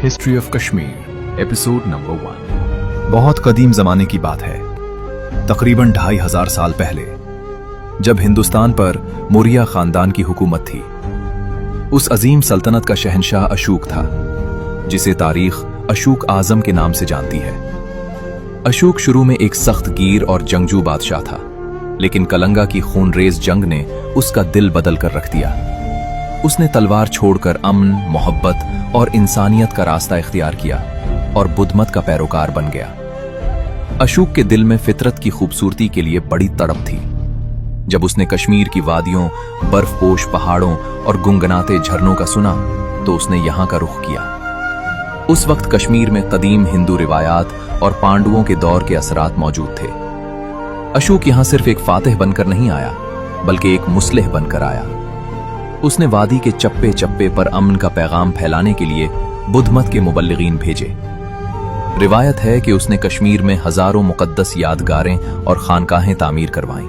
History of Kashmir episode number 1। बहुत कदीम जमाने की बात है, तकरीबन 2500 साल पहले, जब हिंदुस्तान पर मौर्य खानदान की हुकूमत थी। उस अजीम सल्तनत का शहंशाह अशोक था, जिसे तारीख अशोक आजम के नाम से जानती है। अशोक शुरू में एक सख्त गीर और जंगजू बादशाह था, लेकिन कलंगा की खूनरेज जंग ने उसका दिल बदल कर रख दिया। उसने तलवार छोड़कर अमन, मोहब्बत और इंसानियत का रास्ता इख्तियार किया और बुद्धमत का पैरोकार बन गया। अशोक के दिल में फितरत की खूबसूरती के लिए बड़ी तड़प थी। जब उसने कश्मीर की वादियों, बर्फपोश पहाड़ों और गुनगुनाते झरनों का सुना, तो उसने यहां का रुख किया। उस वक्त कश्मीर में कदीम हिंदू रिवायात और पांडवों के दौर के असरात मौजूद थे। अशोक यहां सिर्फ एक फातिह बनकर नहीं आया, बल्कि एक मुस्लिह बनकर आया। उसने वादी के चप्पे चप्पे पर अमन का पैगाम फैलाने के लिए बुद्धमत के मुबल्लिगीन भेजे। रिवायत है कि उसने कश्मीर में हजारों मुकद्दस यादगारें और खानकाहें तामीर करवाईं।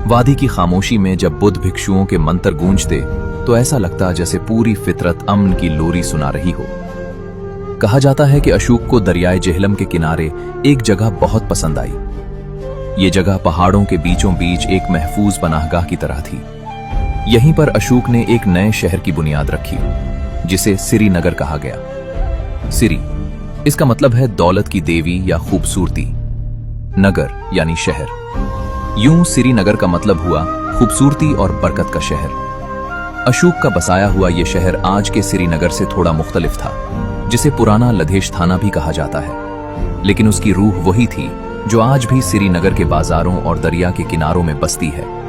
वादी की खामोशी में जब बुद्ध भिक्षुओं के मंत्र गूंजते, तो ऐसा लगता जैसे पूरी फितरत अमन की लोरी सुना रही हो। कहा जाता है कि अशोक को दरियाए जेहलम के किनारे एक जगह बहुत पसंद आई। ये जगह पहाड़ों के बीचों बीच एक महफूज पनाहगाह की तरह थी। यहीं पर अशोक ने एक नए शहर की बुनियाद रखी, जिसे श्रीनगर कहा गया। सिरी, इसका मतलब है दौलत की देवी या खूबसूरती। नगर यानी शहर। यूं श्रीनगर का मतलब हुआ खूबसूरती और बरकत का शहर। अशोक का बसाया हुआ यह शहर आज के श्रीनगर से थोड़ा मुख्तलिफ था, जिसे पुराना लधेश थाना भी कहा जाता है, लेकिन उसकी रूह वही थी जो आज भी श्रीनगर के बाजारों और दरिया के किनारों में बसती है।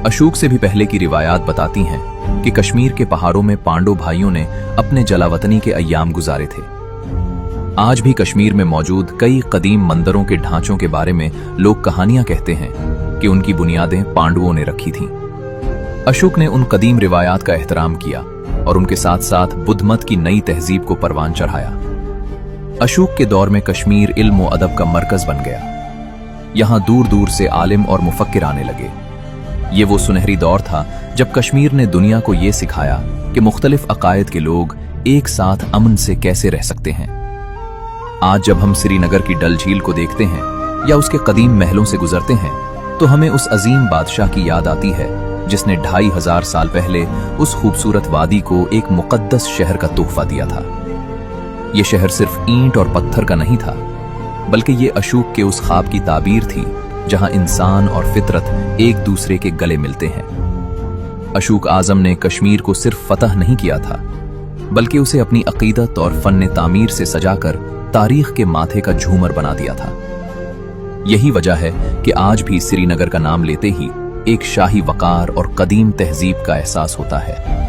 अशोक से भी पहले की रिवायात बताती हैं कि कश्मीर के पहाड़ों में पांडव भाइयों ने अपने जलावतनी के अय्याम गुजारे थे। आज भी कश्मीर में मौजूद कई कदीम मंदिरों के ढांचों के बारे में लोग कहानियां कहते हैं कि उनकी बुनियादें पांडवों ने रखी थीं। अशोक ने उन कदीम रिवायात का एहतराम किया और उनके साथ साथ बुद्धमत की नई तहजीब को परवान चढ़ाया। अशोक के दौर में कश्मीर इल्म और अदब का मरकज बन गया। यहां दूर दूर से आलिम और मुफक्किर आने लगे। ये वो सुनहरी दौर था जब कश्मीर ने दुनिया को ये सिखाया कि मुख्तलिफ अकायद के लोग एक साथ अमन से कैसे रह सकते हैं। आज जब हम श्रीनगर की डल झील को देखते हैं या उसके कदीम महलों से गुजरते हैं, तो हमें उस अजीम बादशाह की याद आती है जिसने 2500 साल पहले उस खूबसूरत वादी को एक मुकद्दस शहर का तोहफा दिया था। यह शहर सिर्फ ईंट और पत्थर का नहीं था, बल्कि ये अशोक के उस ख्वाब की ताबीर थी जहां इंसान और फितरत एक दूसरे के गले मिलते हैं। अशोक आजम ने कश्मीर को सिर्फ फतह नहीं किया था, बल्कि उसे अपनी अकीदत और फन तामीर से सजाकर तारीख के माथे का झूमर बना दिया था। यही वजह है कि आज भी श्रीनगर का नाम लेते ही एक शाही वकार और कदीम तहजीब का एहसास होता है।